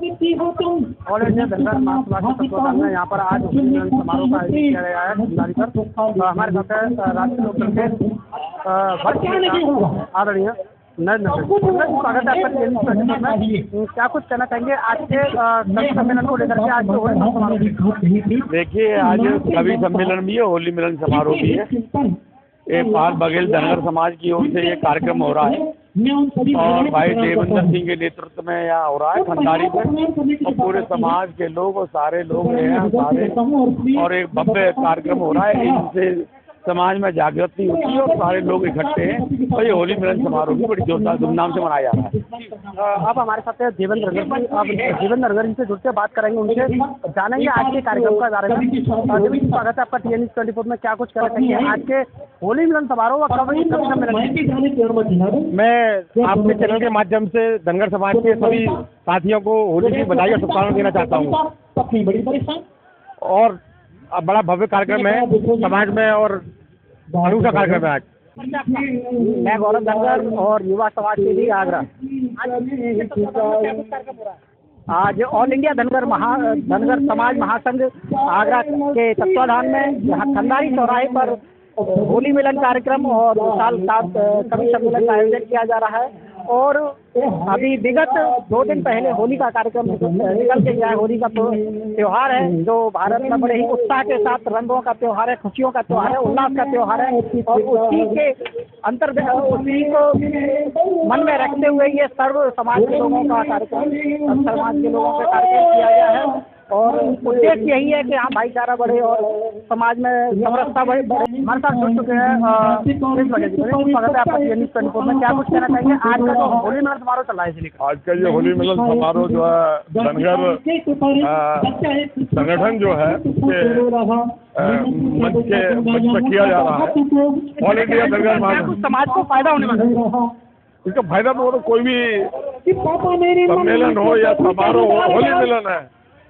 All India Dhangar महासभा के तत्वाधान में यहाँ पर आज होली मिलन समारोह का आयोजन किया गया है खंडारी पर। हमारे साथ है राष्ट्रीय लोकदल के आदरणीय नरेंद्र स्वागत है आपका। क्या कुछ कहना चाहेंगे आज के कवि सम्मेलन को लेकर के? आज के होली मिलन समारोह, देखिए आज कवि सम्मेलन भी है, होली मिलन समारोह भी है। ये पाल बघेल धनगर समाज की ओर से ये कार्यक्रम हो रहा है और भाई देवेंद्र सिंह के नेतृत्व में यहाँ हो रहा है खंडारी में, और पूरे समाज के लोग और सारे लोग हैं सारे, और एक भव्य कार्यक्रम हो रहा है। इनसे समाज में जागृति होती है और सारे लोग इकट्ठे हैं, और ये होली मिलन समारोह भी बड़ी जोरदार धूमधाम से मनाया जा रहा है। अब हमारे साथ है देवेंद्र नगर जी। अब देवेंद्र नगर जी से जुड़ के बात करेंगे, उनसे जानेंगे आज के कार्यक्रम के बारे में। देवेंद्र जी स्वागत है आपका TN24 में। क्या कुछ कहना चाहिए आज के होली मिलन समारोह और कवि सम्मेलन? मैं आपके चैनल के माध्यम से धनगर समाज के सभी साथियों को होली की बधाई और शुभकामनाएं देना चाहता हूँ। और बड़ा भव्य कार्यक्रम है समाज में और अनूठा कार्यक्रम है आज। मैं गौरव धनगर और युवा समाज के लिए आगरा। आज ऑल इंडिया धनगर समाज महासंघ आगरा के तत्वाधान में यहाँ खंडारी चौराहे पर होली मिलन कार्यक्रम और साल साथ कवि सम्मेलन का आयोजन किया जा रहा है। और अभी विगत 2 दिन पहले होली का कार्यक्रम निकल के गया है। होली का त्योहार है जो भारत में बड़े ही उत्साह के साथ रंगों का त्योहार है, खुशियों का त्योहार है, उल्लास का त्योहार है। और उसी के अंतर्गत उसी को मन में रखते हुए ये सर्व समाज के लोगों का कार्यक्रम, समाज के लोगों का कार्यक्रम किया गया है। और उद्देश्य यही है कि यहाँ भाईचारा बढ़े और समाज में समरसता बढ़े। हमारे साथ जुड़ चुके हैं स्वागत है आपका TN24 में। क्या कुछ कहना चाहिए आज का जो होली मिलन समारोह चल रहा है? आज का ये होली मिलन समारोह जो है धनगर संगठन जो है उसके मंच पर किया जा रहा है। ऑल इंडिया धनगर कुछ समाज को फायदा होने वाला है? इसका फायदा तो कोई भी सम्मेलन हो या समारोह हो, होली मिलन है,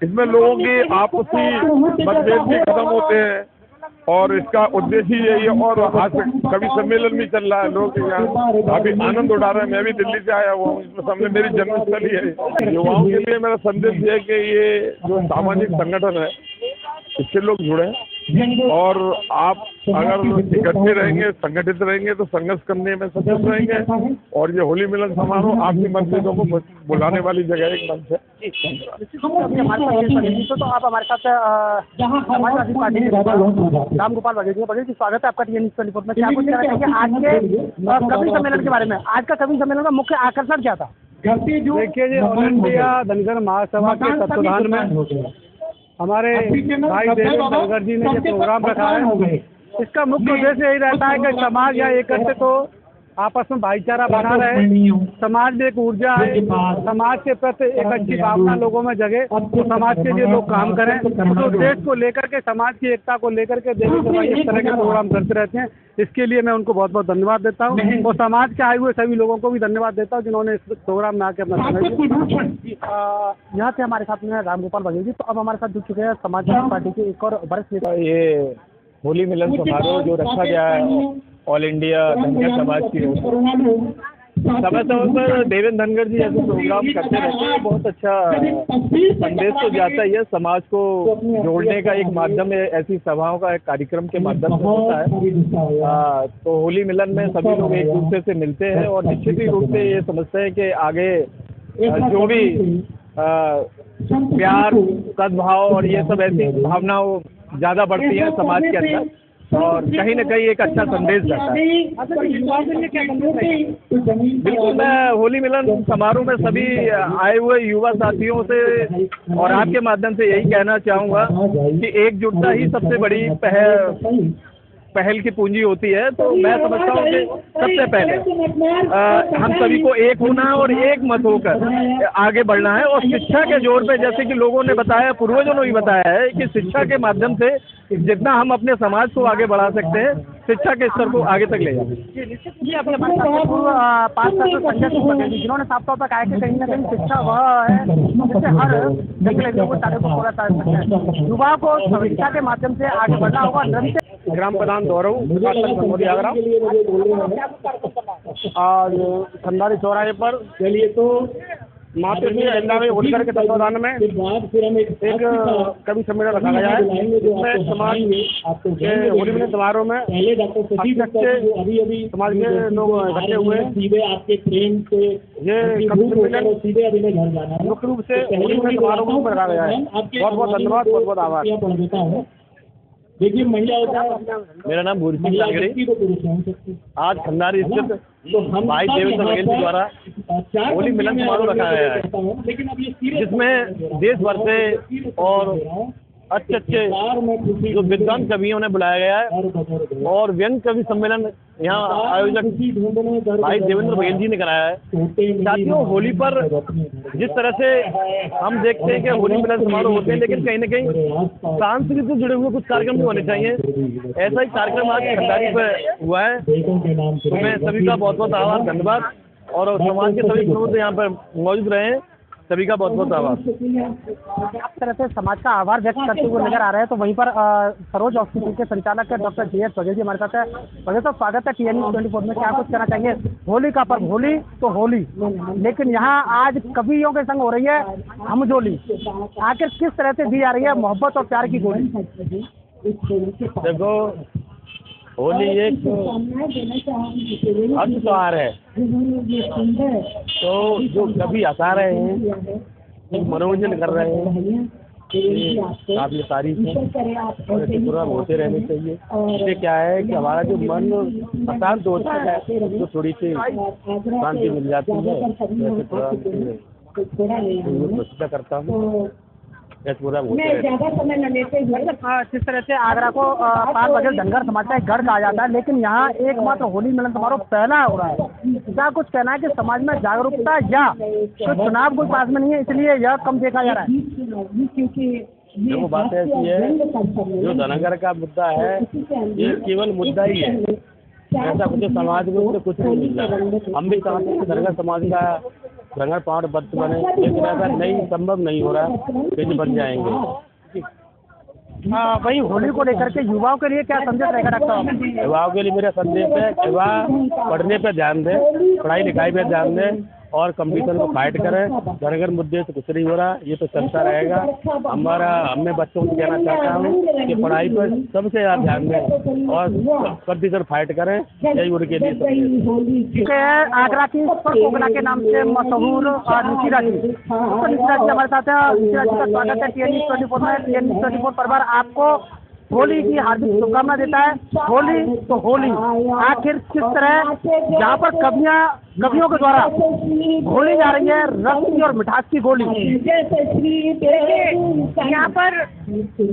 इसमें लोगों की आपसी मतभेद भी खत्म होते हैं और इसका उद्देश्य यही है। और आज कवि सम्मेलन भी चल रहा है, लोग यहाँ काफी आनंद उठा रहे हैं। मैं भी दिल्ली से आया हुआ हूँ, इसमें सामने मेरी जन्मस्थली है। युवाओं के लिए मेरा संदेश ये है कि ये जो सामाजिक संगठन है इससे लोग जुड़े और आप अगर इकट्ठे रहेंगे, संगठित रहेंगे तो संघर्ष करने में सक्षम रहेंगे। और ये होली मिलन समारोह आपकी मतभेदों को बुलाने वाली जगह एक मंच है। तो आप हमारे साथ समाजवादी पार्टी राम गोपाल बघेल जी, स्वागत है आपका TN24 में। क्या कुछ कहना चाहिए आज के कवि सम्मेलन के बारे में? आज का कवि सम्मेलन का मुख्य आकर्षण क्या था? देखिए जी, ऑल इंडिया धनगर महासभा के तत्वाधान में हमारे भाई देवेंद्र धनगर जी ने ये प्रोग्राम रखा है। इसका मुख्य उद्देश्य यही रहता है कि समाज या एकत्र तो आपस में भाईचारा बना रहे, समाज में एक ऊर्जा है, समाज के प्रति एक अच्छी भावना लोगों में जगे, तो समाज के लिए लोग काम करें। तो देश को लेकर के, समाज की एकता को लेकर के देवेंद्र इस तरह के प्रोग्राम करते रहते हैं। इसके लिए मैं उनको बहुत बहुत धन्यवाद देता हूँ और समाज के आए हुए सभी लोगों को भी धन्यवाद देता हूँ जिन्होंने इस प्रोग्राम में आके अपना समय दिया। यहाँ से हमारे साथ में राम गोपाल बघेल जी। तो अब हमारे साथ जुड़ चुके हैं समाजवादी पार्टी के एक और वरिष्ठ नेता। ये होली मिलन समारोह जो रखा गया है ऑल इंडिया धनगर समाज की ओर, समय समय पर देवेंद्र धनगर जी ऐसे प्रोग्राम करते रहते हैं। बहुत अच्छा संदेश तो जाता ही है, समाज को जोड़ने का एक माध्यम है, ऐसी सभाओं का एक कार्यक्रम के माध्यम से होता है। तो होली मिलन में सभी लोग एक दूसरे से मिलते हैं और निश्चित ही रूप से ये समझते हैं कि आगे जो भी प्यार, सद्भाव और ये सब ऐसी भावनाओं ज़्यादा बढ़ती है समाज के अंदर और कहीं न कहीं एक अच्छा संदेश जाता है। बिल्कुल, मैं होली मिलन समारोह में सभी आए हुए युवा साथियों से और आपके माध्यम से यही कहना चाहूँगा कि एकजुटता ही सबसे बड़ी पहल की पूंजी होती है। तो मैं समझता हूँ कि सबसे पहले हम सभी को एक होना है और एक मत होकर आगे बढ़ना है। और शिक्षा के जोर पे, जैसे कि लोगों ने बताया, पूर्वजों ने भी बताया है कि शिक्षा के माध्यम से जितना हम अपने समाज को आगे बढ़ा सकते हैं, शिक्षा के स्तर को आगे तक ले जाते हैं। जिन्होंने साफ तौर पर कहा कि कहीं ना कहीं शिक्षा वह है जिससे हर युवा को शिक्षा के माध्यम से आगे बढ़ना होगा। ग्राम प्रधान गौरव आगरा आज खंडारी चौराहे पर चलिए तो मातृश्री अहिल्याबाई होलकर के तत्वाधान में एक कवि सम्मेलन रखा गया है, जिसमें समाज के होली मिलन समारोह में समाज के लोग इकट्ठे हुए हैं। ये कवि सम्मेलन मुख्य रूप से होली मिलन समारोह में रखा गया है। बहुत बहुत धन्यवाद, बहुत बहुत आभार। देखिए महिला मेरा नाम भूरी सिंह लालगढ़ी। आज खंडारी स्थित भाई देवेंद्र बघेल जी द्वारा होली मिलन समारोह रखा गया है, जिसमें देश भर से और अच्छे अच्छे जो विद्वान कवियों ने बुलाया गया है और व्यंग कवि सम्मेलन यहाँ आयोजक भाई देवेंद्र बघेल जी ने कराया है। साथियों, होली पर जिस तरह से हम देखते हैं कि होली मिलन समारोह होते हैं, लेकिन कहीं न कहीं सांस्कृतिक से जुड़े हुए कुछ कार्यक्रम भी होने चाहिए। ऐसा ही कार्यक्रम आज खंडारी पर हुआ है। तो मैं सभी का बहुत बहुत आभार, धन्यवाद, और समाज के सभी लोग यहाँ पर मौजूद रहे हैं, सभी का बहुत बहुत आभार। आप तरह से समाज का आभार व्यक्त करते हुए नजर आ रहे हैं। तो वहीं पर सरोज हॉस्पिटल के संचालक डॉक्टर JS बघेल जी हमारे साथ है। बघेल साहब, स्वागत है TN 24 में। क्या कुछ कहना चाहिए? होली का पर्व, होली तो होली, लेकिन यहाँ आज कवियों के संग हो रही है हमजोली। आखिर किस तरह से दी जा रही है मोहब्बत और प्यार की गोली? देखो, होली एक अर्थ त्योहार है, तो जो कभी हंसा रहे हैं, मनोरंजन कर रहे हैं, काबिल तारीफ है और ऐसे प्रोग्राम होते रहने चाहिए। इससे क्या है कि हमारा जो मन अशांत होता है तो थोड़ी सी शांति मिल जाती है। ऐसे प्रोग्राम कोशिश करता हूँ जिस तरह से आगरा को पार बगल धनगर समाज का एक गढ़ कहा जाता है, लेकिन यहाँ एकमात्र होली मिलन समारोह पहला हो रहा है। क्या कुछ कहना है कि समाज में जागरूकता या तो चुनाव कोई पास में नहीं है, इसलिए यह कम देखा जा रहा है? देखो, बात ऐसी है, जो धनगर का मुद्दा है ये केवल मुद्दा ही है, ऐसा कुछ समाज में कुछ नहीं मिल रहा। हम भी चाहते हैं धनगर समाज का धनगर पाठ बद बने, लेकिन ऐसा नहीं, संभव नहीं हो रहा कि बन जाएंगे। वही होली को लेकर के युवाओं के लिए क्या संदेश रहेगा डॉक्टर साहब? युवाओं के लिए मेरा संदेश है, युवा पढ़ने पर ध्यान दें, पढ़ाई लिखाई पर ध्यान दें और कंपटीशन को फाइट करें। धनगर मुद्दे से कुछ नहीं हो रहा, ये तो चलता रहेगा। मैं बच्चों को कहना चाहता हूँ कि पढ़ाई पर सबसे ज़्यादा ध्यान दें और कंपटीशन फाइट करें। यही उनके लिए आगरा की कोकला के नाम से मशहूर निशिरा जी, तो निशिरा जी हमारे साथ है। निशिरा जी का स्वागत है TN 24 में। TN 24 परिवार आपको होली की हार्दिक शुभकामना देता है। होली तो होली, आखिर किस तरह जहाँ पर कवियों के द्वारा होली जा रही है रस की और मिठास की गोली? यहाँ पर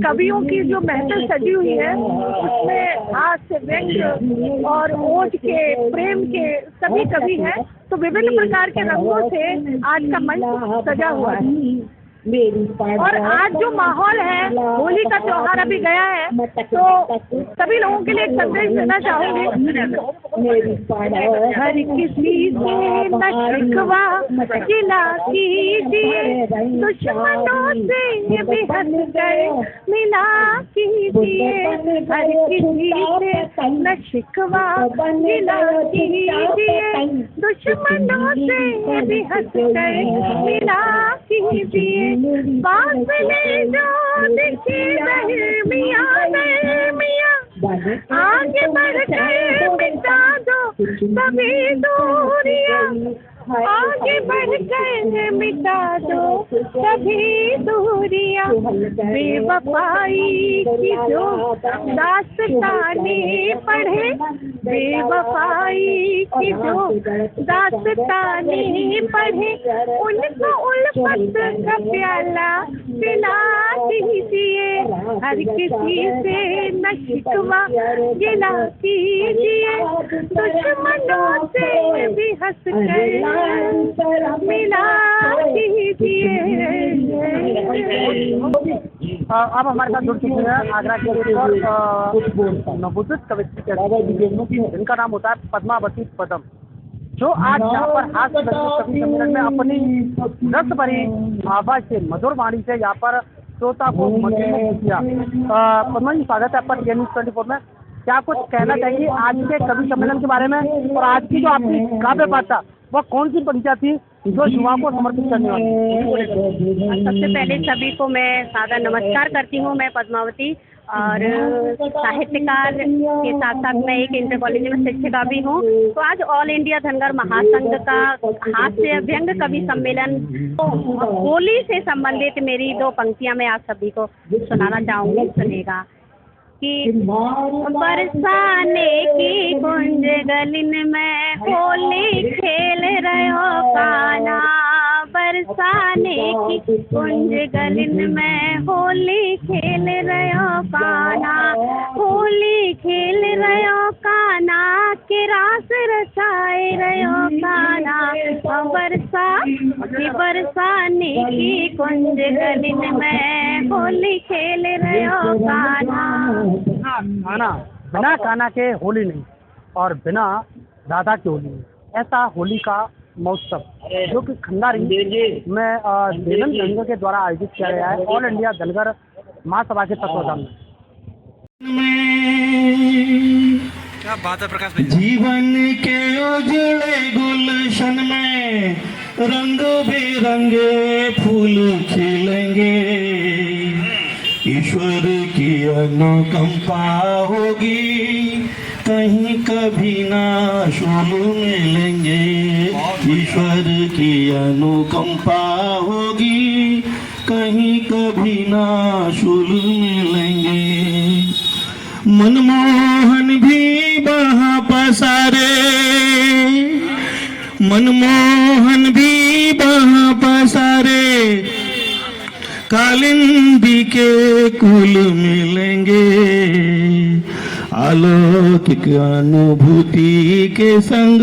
कवियों की जो महफिल सजी हुई है, उसमें हास्य, व्यंग और ओज के, प्रेम के सभी कवि हैं। तो विभिन्न प्रकार के रंगों से आज का मंच सजा हुआ है और आज जो माहौल है, होली का त्योहार अभी गया है, तो सभी लोगों के लिए एक संदेश देना चाहूँगी। हर किसी से न शिकवा गिला कीजिए, दुश्मनों से भी हंस कर मिला कीजिए। हर किसी से न शिकवा गिला कीजिए, दुश्मनों से भी हंस कर मिला कीजिए। फासले जो दिखे दरमियाँ आगे बढ़ गए मिटा दो सभी दूरियाँ, आगे बढ़ गए मिटा दो सभी दूरियाँ। बेवफाई की जो दास्तानें पढ़े, बेवफाई की जो दास्तानें पढ़े, उनको उल्फत का प्याला पिला दीजिए। हर किसी से न शिकवा गिला कीजिए, दुश्मनों से भी हंस कर मिला कीजिए। अब हमारे साथ जुड़ चुके हैं आगरा के नवोदित कवियत्री, जिनका नाम होता है पद्मावती पदम, जो आज यहाँ पर हास्य कवि सम्मेलन में अपनी रस भरी आवाज से, मधुर वाणी से यहाँ पर श्रोता को मंत्रित किया। पद्मा जी, स्वागत है आपका TN 24 में। क्या कुछ कहना चाहिए आज के कवि सम्मेलन के बारे में, और आज की जो आपकी काव्य पाठ था वह कौन सी पंक्तियाँ थी जो युवाओं को समर्पित करने वाली हैं। सबसे पहले सभी को मैं सादर नमस्कार करती हूँ। मैं पद्मावती और साहित्यकार के साथ साथ मैं एक इंटर कॉलेज में शिक्षिका भी हूँ। तो आज ऑल इंडिया धनगर महासंघ का हास्य व्यंग कवि सम्मेलन, होली से संबंधित मेरी 2 पंक्तियाँ मैं आप सभी को सुनाना चाहूँगी, सुनेगा कि बरसाने की कुंज गलिन में होली खेल रहो काना, बरसाने की कुंज गलिन में होली खेल रहो काना, होली खेल रहो काना के रास रचाए रहो काना, बरसाने की कुंज गलिन में होली खेल रहो काना। काना, बिना काना के होली नहीं और बिना राधा की होली नहीं। ऐसा होली का महोत्सव जो कि खंडारी में देवेंद्र धनगर के द्वारा आयोजित किया गया है, ऑल इंडिया धनगर महासभा के तत्वाधान में। क्या बात है प्रकाश भाई। जीवन के उजड़े गुलशन में रंग बिरंगे फूल खिलेंगे, ईश्वर की अनुकंपा होगी कहीं कभी ना शूल मिलेंगे, ईश्वर की अनुकंपा होगी कहीं कभी ना शूल मिलेंगे। मनमोहन भी वहाँ पसारे, मनमोहन भी वहाँ पसारे, कालिंदी के कुल मिलेंगे, अलौकिक अनुभूति के संग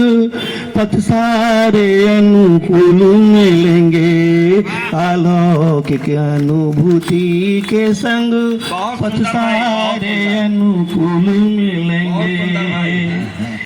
पथ सारे अनुकूल मिलेंगे, अलौकिक अनुभूति के संग पथ सारे अनुकूल मिलेंगे।